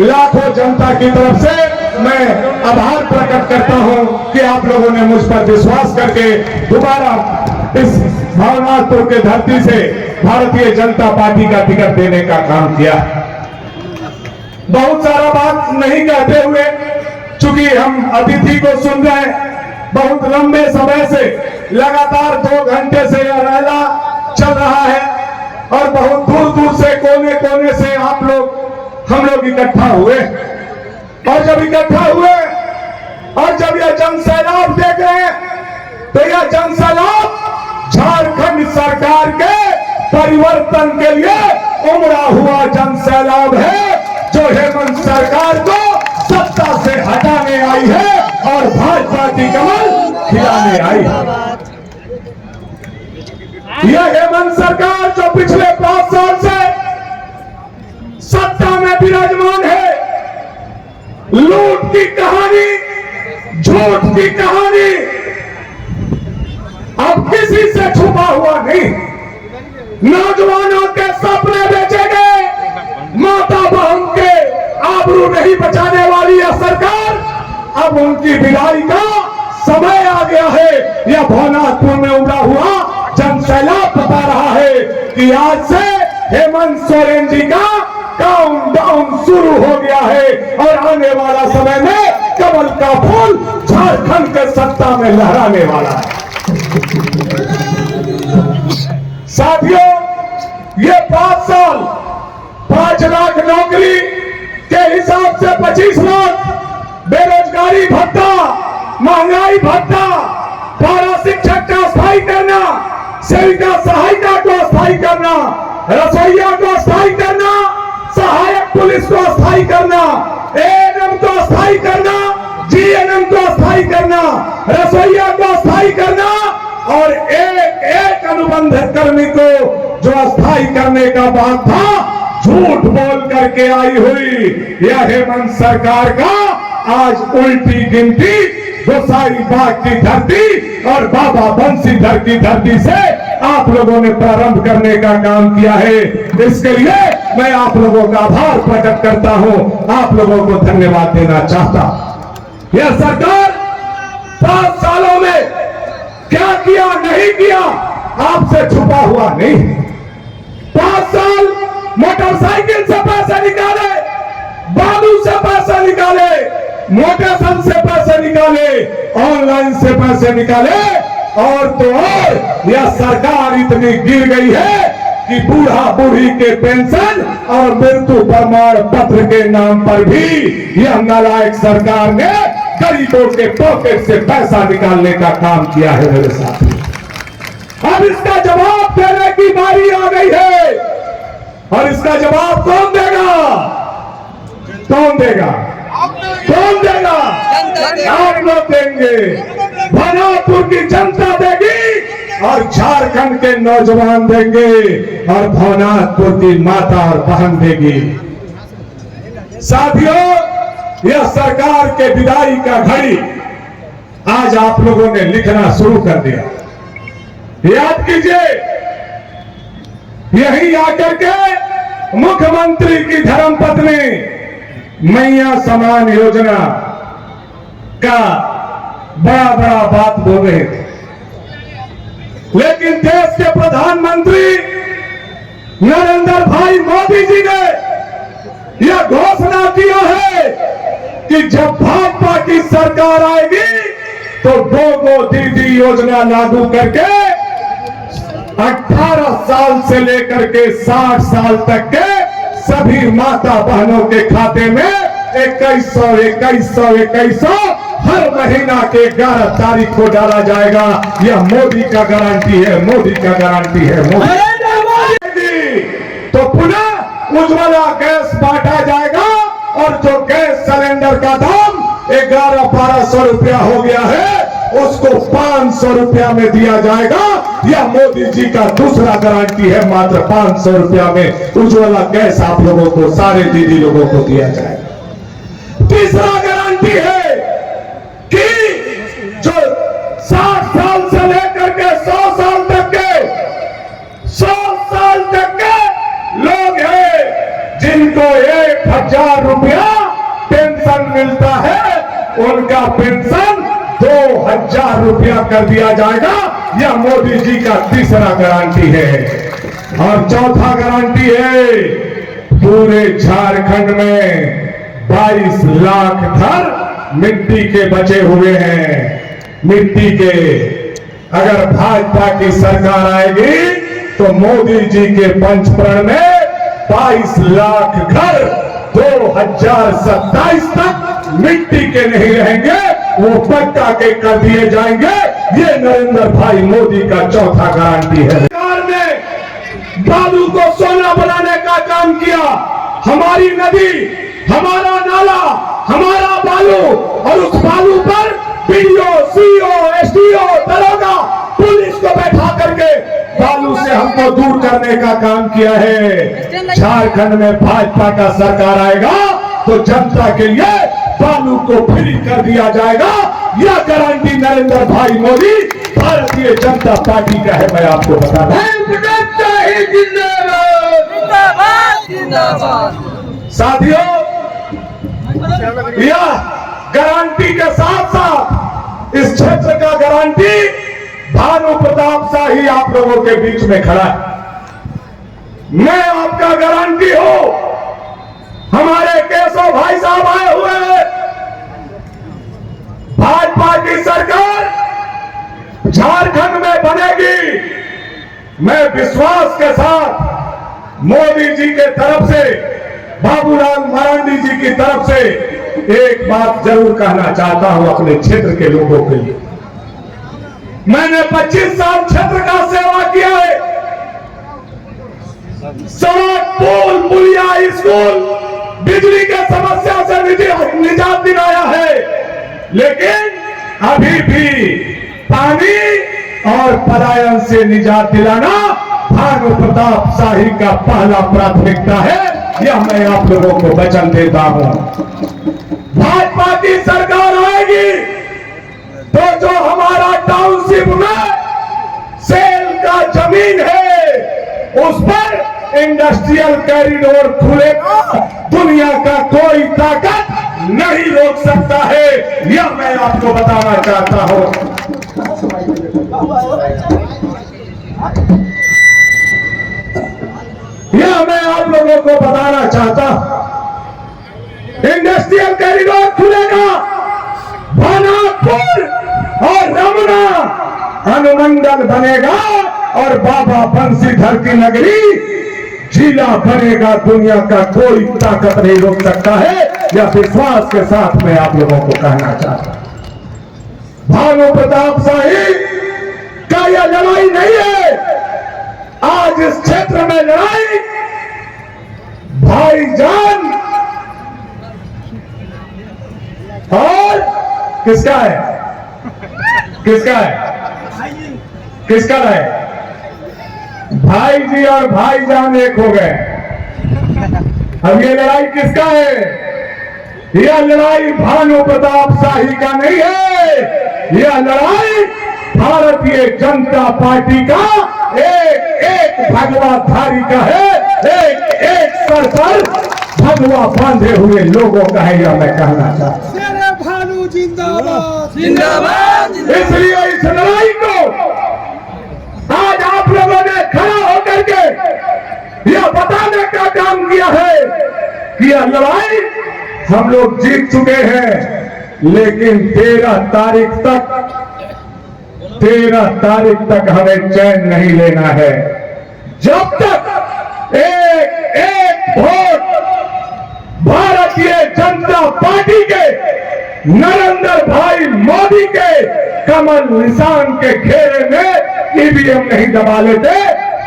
लाखों जनता की तरफ से मैं आभार प्रकट करता हूं कि आप लोगों ने मुझ पर विश्वास करके दोबारा इस भावनापुर के धरती से भारतीय जनता पार्टी का टिकट देने का काम किया। बहुत सारा बात नहीं कहते हुए, चूंकि हम अतिथि को सुन रहे हैं, बहुत लंबे समय से लगातार 2 घंटे से यह रैला चल रहा है और बहुत दूर दूर से कोने कोने से हम लोग इकट्ठा हुए, और जब इकट्ठा हुए और जब यह जनसैलाब देख रहे हैं तो यह जनसैलाब झारखंड सरकार के परिवर्तन के लिए उमड़ा हुआ जनसैलाब है, जो हेमंत सरकार को सत्ता से हटाने आई है और भाजपा की कमल खिलाने आई है। यह हेमंत सरकार जो पिछले 5 साल से सत्ता में विराजमान है, लूट की कहानी, झूठ की कहानी अब किसी से छुपा हुआ नहीं। नौजवानों के सपने बेचे गए, माता बहन के आबरू नहीं बचाने वाली यह सरकार, अब उनकी विदाई का समय आ गया है। यह भवनाथपुर में उमड़ा हुआ जनसैलाब बता रहा है कि आज से हेमंत सोरेन जी का काउंटडाउन शुरू हो गया है और आने वाला समय में कमल का फूल झारखंड के सत्ता में लहराने वाला है। साथियों, ये 5 साल 5 लाख नौकरी के हिसाब से 25 लाख, बेरोजगारी भत्ता, महंगाई भत्ता, पारा शिक्षक का स्थायी करना, सेविका सहायिका को स्थायी करना, रसोईया को स्थायी करना, सहायक पुलिस को स्थायी करना, एएनएम को स्थायी करना, जीएनएम को स्थायी करना, रसोईया को स्थायी करना और एक अनुबंध कर्मी को जो स्थायी करने का बात था, झूठ बोल करके आई हुई यह हेमंत सरकार का आज उल्टी गिनती गोसाईबाग की धरती और बाबा बंसीधर की धरती से आप लोगों ने प्रारंभ करने का काम किया है। इसके लिए मैं आप लोगों का आभार प्रकट करता हूं, आप लोगों को धन्यवाद देना चाहता। यह सरकार 5 सालों में क्या किया नहीं किया आपसे छुपा हुआ नहीं। 5 साल मोटरसाइकिल से पैसे निकाले, बालू से पैसे निकाले, मोटेशन से पैसे निकाले, ऑनलाइन से पैसे निकाले, और तो और यह सरकार इतनी गिर गई है कि बूढ़ा बूढ़ी के पेंशन और मृत्यु प्रमाण पत्र के नाम पर भी यह नालायक सरकार ने गरीबों के पॉकेट से पैसा निकालने का काम किया है। मेरे साथी, अब इसका जवाब देने की बारी आ गई है, और इसका जवाब कौन देगा? कौन देगा? कौन देगा? आप लोग देंगे, भवनाथपुर की जनता देगी और झारखंड के नौजवान देंगे और भवनाथपुर की माता और बहन देगी। साथियों, यह सरकार के विदाई का घड़ी आज आप लोगों ने लिखना शुरू कर दिया। याद कीजिए, यही आकर के मुख्यमंत्री की धर्मपत्नी मैया समान योजना का बड़ा बड़ा बात बोल रहे थे, लेकिन देश के प्रधानमंत्री नरेंद्र भाई मोदी जी ने यह घोषणा किया है कि जब भाजपा की सरकार आएगी तो 2 दीदी योजना लागू करके 18 साल से लेकर के 60 साल तक के सभी माता बहनों के खाते में 2100 हर महीना के 11 तारीख को डाला जाएगा। यह मोदी का गारंटी है, मोदी का गारंटी है। मोदी तो पुनः उज्ज्वला गैस बांटा जाएगा और जो गैस सिलेंडर का दाम 1100-1200 रुपया हो गया है, उसको 500 रुपया में दिया जाएगा। यह मोदी जी का दूसरा गारंटी है, मात्र 500 रुपया में उज्ज्वला गैस आप लोगों को, सारे दीदी लोगों को दिया जाएगा। तीसरा गारंटी है कि जो 60 साल से लेकर के 100 साल तक के लोग हैं जिनको 1 1000 रुपया पेंशन मिलता है, उनका पेंशन 2000 रुपया कर दिया जाएगा। यह मोदी जी का तीसरा गारंटी है। और चौथा गारंटी है, पूरे झारखंड में 22 लाख घर मिट्टी के बचे हुए हैं। मिट्टी के, अगर भाजपा की सरकार आएगी तो मोदी जी के पंचप्रण में 22 लाख घर 2027 तक मिट्टी के नहीं रहेंगे, वो पक्का के कर दिए जाएंगे। ये नरेंद्र भाई मोदी का चौथा गारंटी है। सरकार ने बालू को सोना बनाने का काम किया। हमारी नदी, हमारा नाला, हमारा बालू, और उस बालू पर पीडीओ, सीओ, एसडीओ, दरोगा, पुलिस को बैठा करके बालू से हमको दूर करने का काम किया है। झारखंड में भाजपा का सरकार आएगा तो जनता के लिए बालू को फ्री कर दिया जाएगा। यह गारंटी नरेंद्र भाई मोदी भारतीय जनता पार्टी का है। मैं आपको बता दूं, साथियों, यह गारंटी के साथ साथ इस क्षेत्र का गारंटी भानु प्रताप शाही आप लोगों के बीच में खड़ा है। मैं आपका गारंटी हूं। हमारे केशव भाई साहब आए हुए हैं। भाजपा की सरकार झारखंड में बनेगी। मैं विश्वास के साथ मोदी जी के तरफ से, बाबूलाल मरांडी जी की तरफ से एक बात जरूर कहना चाहता हूं अपने क्षेत्र के लोगों के लिए। मैंने 25 साल क्षेत्र का सेवा किया है। सड़क, पुल, पुलिया, स्कूल, बिजली के समस्या से निजात दिलाया है। लेकिन अभी भी पानी और पलायन से निजात दिलाना भानु प्रताप शाही का पहला प्राथमिकता है। यह मैं आप लोगों को वचन देता हूं। भाजपा की सरकार आएगी तो जो हमारा टाउनशिप में सेल का जमीन है उस पर इंडस्ट्रियल कॉरिडोर खुलेगा। दुनिया का कोई ताकत नहीं रोक सकता है। यह मैं आपको बताना चाहता हूं। यह मैं आप लोगों को बताना चाहता हूं। इंडस्ट्रियल कॉरिडोर खुलेगा। भानापुर और रमना अनुमंडल बनेगा और बाबा बंसीधर की नगरी जिला बनेगा। दुनिया का कोई ताकत नहीं रोक सकता है। यह विश्वास के साथ मैं आप लोगों को कहना चाहता हूं। भानु प्रताप शाही का यह लड़ाई नहीं है। आज इस क्षेत्र में लड़ाई भाईजान और किसका है? किसका है? किसका है? भाई जी और भाईजान एक हो गए। अब ये लड़ाई किसका है? यह लड़ाई भानु प्रताप शाही का नहीं है। यह लड़ाई भारतीय जनता पार्टी का एक भगवाधारी का है। एक सर पर भगवा बांधे हुए लोगों का है। यह मैं कहना चाहता हूं। भानु जिंदाबाद, जिंदाबाद। इसलिए इस लड़ाई को आज आप लोगों ने खड़ा होकर के यह बताने का काम किया है कि यह लड़ाई हम लोग जीत चुके हैं। लेकिन 13 तारीख तक हमें चैन नहीं लेना है। जब तक एक वोट भारतीय जनता पार्टी के नरेंद्र भाई मोदी के कमल निशान के घेरे में ईवीएम नहीं दबा लेते,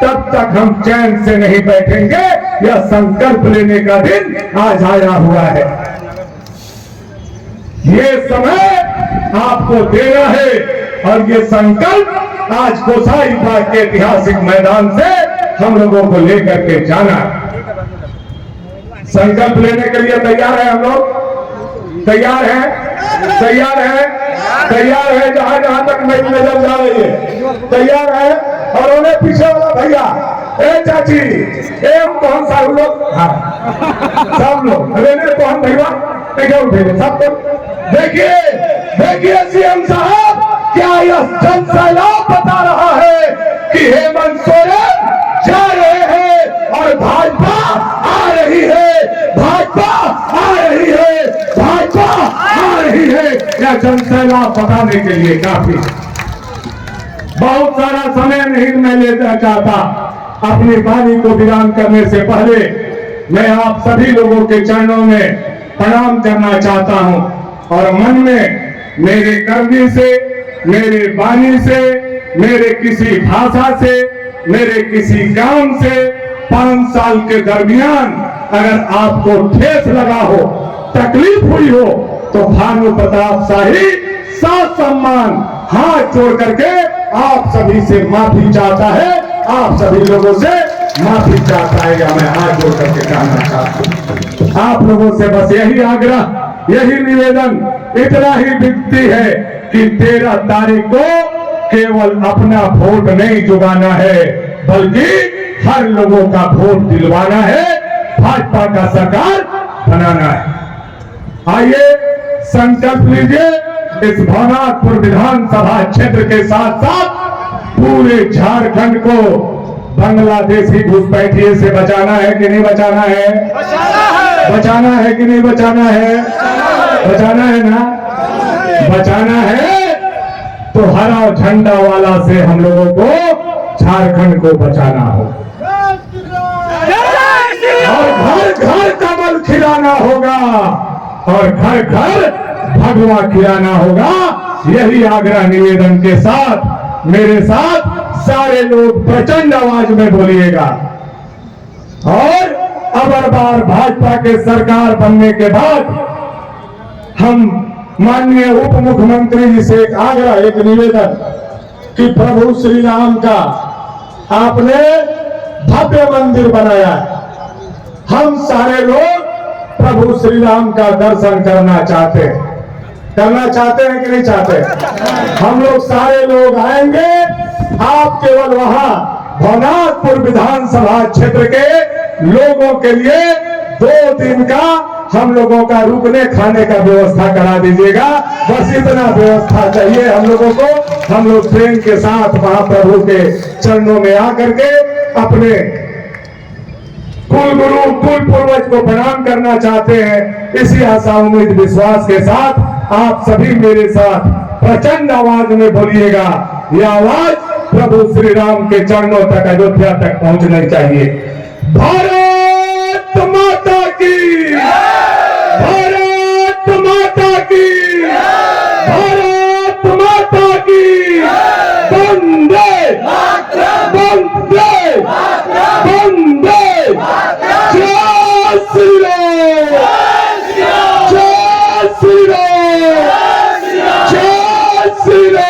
तब तक हम चैन से नहीं बैठेंगे। यह संकल्प लेने का दिन आज आया हुआ है। ये समय आपको देना है और ये संकल्प आज गोसाईबाग के ऐतिहासिक मैदान से हम लोगों को लेकर के जाना। संकल्प लेने के लिए तैयार है हम लोग? तैयार है? तैयार है? तैयार है? जहां जहां तक मेरी नजर जा रही है तैयार है। और उन्हें पीछे वाला भैया ए चाची, ए कौन सा लोग, हाँ सब लोग, अरे ने कौन भैया क्या उठे सब तो देखिए देखिए सीएम साहब, क्या यह जन सैलाब बता रहा है कि हेमंत सोरेन जा रहे हैं और भाजपा आ रही है, भाजपा आ रही है, भाजपा आ रही है। यह जन सैलाब बताने के लिए काफी, बहुत सारा समय नहीं मैं लेना चाहता। अपनी वाणी को विराम करने से पहले मैं आप सभी लोगों के चरणों में प्रणाम करना चाहता हूं और मन में मेरे करनी से, मेरे वाणी से, मेरे किसी भाषा से, मेरे किसी काम से 5 साल के दरमियान अगर आपको ठेस लगा हो, तकलीफ हुई हो, तो भानु प्रताप शाही साथ सम्मान हाथ जोड़ करके आप सभी से माफी चाहता है, आप सभी लोगों से माफी चाहता है। या मैं हाथ जोड़ करके कहना चाहता हूं आप लोगों से बस यही आग्रह, यही निवेदन, इतना ही विनती है कि 13 तारीख को केवल अपना वोट नहीं जुगाना है, बल्कि हर लोगों का वोट दिलवाना है, भाजपा का सरकार बनाना है। आइए संकल्प लीजिए, इस भवनाथपुर विधानसभा क्षेत्र के साथ साथ पूरे झारखंड को बांग्लादेशी घुसपैठिए से बचाना है कि नहीं बचाना है? बचाना है कि नहीं बचाना है? बचाना है ना? बचाना है तो हरा झंडा वाला से हम लोगों को झारखंड को बचाना हो और घर घर कमल खिलाना होगा और घर घर भगवा खिलाना होगा। यही आग्रह निवेदन के साथ मेरे साथ सारे लोग प्रचंड आवाज में बोलिएगा। और अबर बार भाजपा के सरकार बनने के बाद हम माननीय उप मुख्यमंत्री जी से एक आग्रह, एक निवेदन कि प्रभु श्री राम का आपने भव्य मंदिर बनाया, हम सारे लोग प्रभु श्री राम का दर्शन करना चाहते हैं। करना चाहते हैं कि नहीं चाहते? हम लोग सारे लोग आएंगे, आप केवल वहां भवनाथपुर विधानसभा क्षेत्र के लोगों के लिए 2 दिन का हम लोगों का रुकने खाने का व्यवस्था करा दीजिएगा। बस इतना व्यवस्था चाहिए हम लोगों को। हम लोग ट्रेन के साथ महाप्रभु के चरणों में आकर के अपने कुल गुरु कुल पूर्वज को प्रणाम करना चाहते हैं। इसी आशा उम्मीद विश्वास के साथ आप सभी मेरे साथ प्रचंड आवाज में बोलिएगा। यह आवाज प्रभु श्री राम के चरणों तक, अयोध्या तक पहुंचनी चाहिए। भारत माता की, भारत माता की, भारत माता की, वंदे वंदे वंदे, जय श्री राम, जय श्री राम, जय श्री राम।